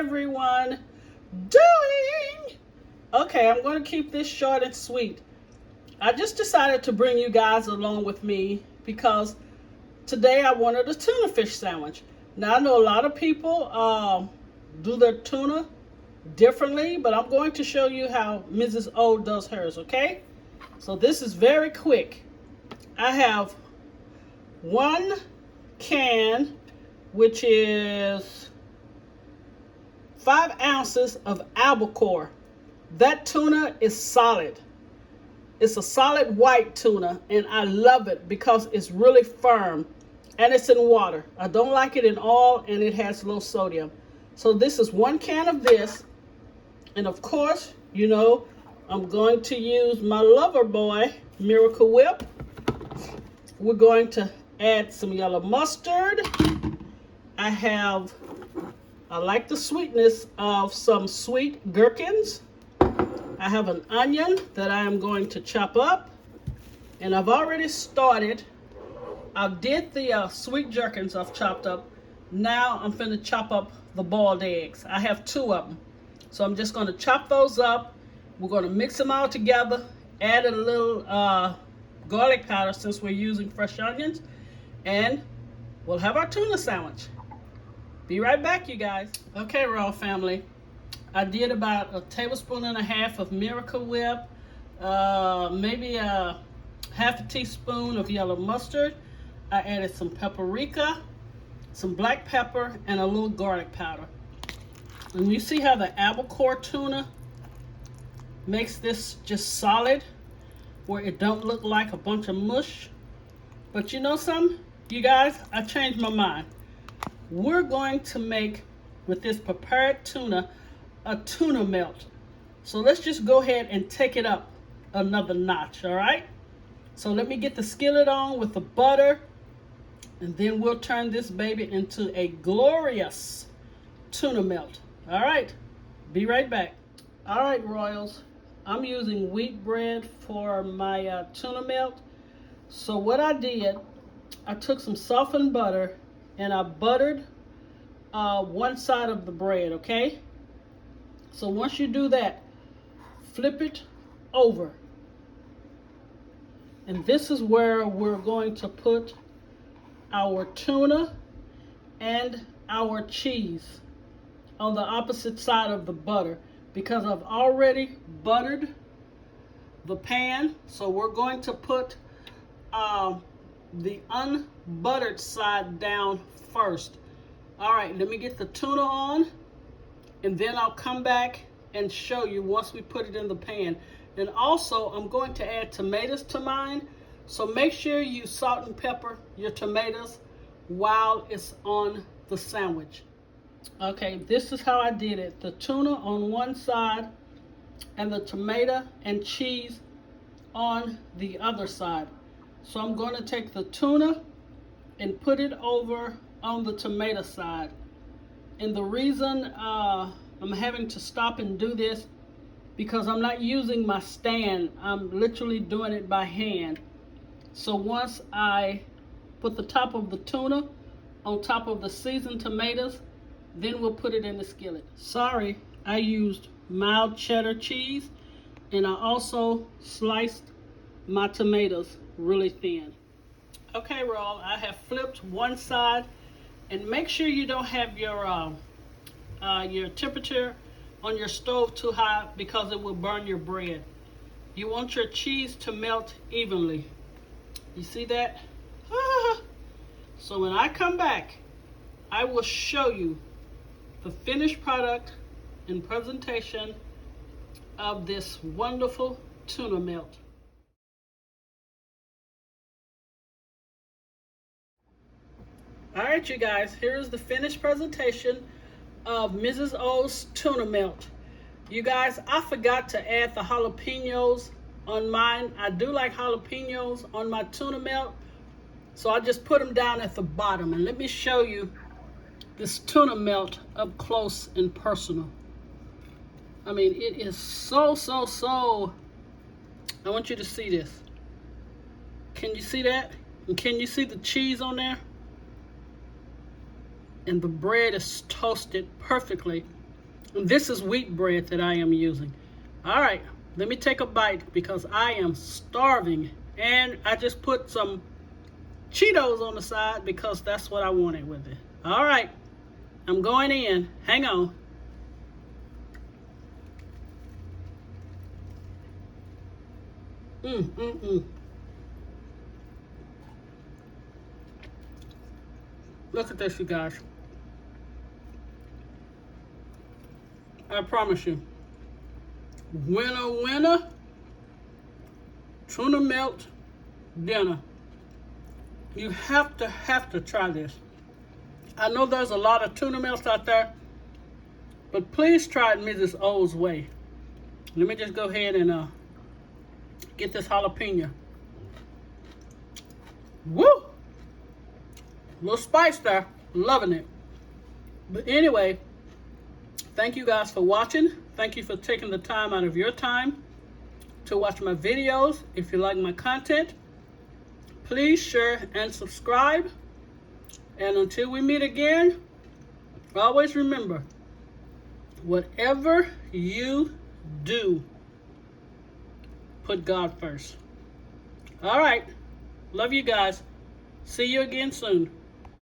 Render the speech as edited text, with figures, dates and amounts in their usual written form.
everyone doing? Okay, I'm going to keep this short and sweet. I just decided to bring you guys along with me because today I wanted a tuna fish sandwich. Now I know a lot of people do their tuna differently, but I'm going to show you how Mrs. O does hers, okay? So this is very quick. I have 1 can, which is 5 ounces of albacore. That tuna is solid. It's a solid white tuna, and I love it because it's really firm and it's in water. I don't like it in oil, and it has low sodium. So this is 1 can of this, and of course, you know, I'm going to use my lover boy, Miracle Whip. We're going to add some yellow mustard. I like the sweetness of some sweet gherkins. I have an onion that I am going to chop up, and I've already started. I did the sweet gherkins I've chopped up. Now I'm finna chop up the boiled eggs. I have 2 of them. So I'm just gonna chop those up. We're gonna mix them all together, add a little garlic powder since we're using fresh onions, and we'll have our tuna sandwich. Be right back, you guys. Okay, Raw family. I did about 1.5 tablespoons of Miracle Whip, maybe a half a teaspoon of yellow mustard. I added some paprika, some black pepper, and a little garlic powder. And you see how the albacore tuna makes this just solid, where it don't look like a bunch of mush. But you know something, you guys, I changed my mind. We're going to make, with this prepared tuna, a tuna melt. So let's just go ahead and take it up another notch, all right? So let me get the skillet on with the butter, and then we'll turn this baby into a glorious tuna melt. All right, be right back. All right, Royals, I'm using wheat bread for my tuna melt. So what I did, I took some softened butter and I buttered one side of the bread, okay? So once you do that, flip it over. And this is where we're going to put our tuna and our cheese on the opposite side of the butter, because I've already buttered the pan. So we're going to put the unbuttered side down first. All right, let me get the tuna on, and then I'll come back and show you once we put it in the pan. And also, I'm going to add tomatoes to mine. So make sure you salt and pepper your tomatoes while it's on the sandwich. Okay, this is how I did it. The tuna on one side and the tomato and cheese on the other side. So I'm going to take the tuna and put it over on the tomato side. And the reason I'm having to stop and do this, because I'm not using my stand. I'm literally doing it by hand. So once I put the top of the tuna on top of the seasoned tomatoes, then we'll put it in the skillet. Sorry, I used mild cheddar cheese, and I also sliced my tomatoes really thin. Okay, Raw, I have flipped one side, and make sure you don't have your temperature on your stove too high, because it will burn your bread. You want your cheese to melt evenly. You see that? So when I come back, I will show you the finished product and presentation of this wonderful tuna melt. All right, you guys, here's the finished presentation of Mrs. O's tuna melt. You guys, I forgot to add the jalapeños on mine. I do like jalapeños on my tuna melt, so I just put them down at the bottom. And let me show you this tuna melt up close and personal. I mean, it is so. I want you to see this. Can you see that? And can you see the cheese on there? And the bread is toasted perfectly. And this is wheat bread that I am using. All right, let me take a bite because I am starving. And I just put some Cheetos on the side because that's what I wanted with it. All right, I'm going in. Hang on. Look at this, you guys. I promise you. Winner, tuna melt dinner. You have to try this. I know there's a lot of tuna melts out there, but please try it Mrs. O's way. Let me just go ahead and get this jalapeno. Woo! A little spice there. Loving it. But anyway, thank you guys for watching. Thank you for taking the time out of your time to watch my videos. If you like my content, please share and subscribe. And until we meet again, always remember, whatever you do, put God first. All right. Love you guys. See you again soon.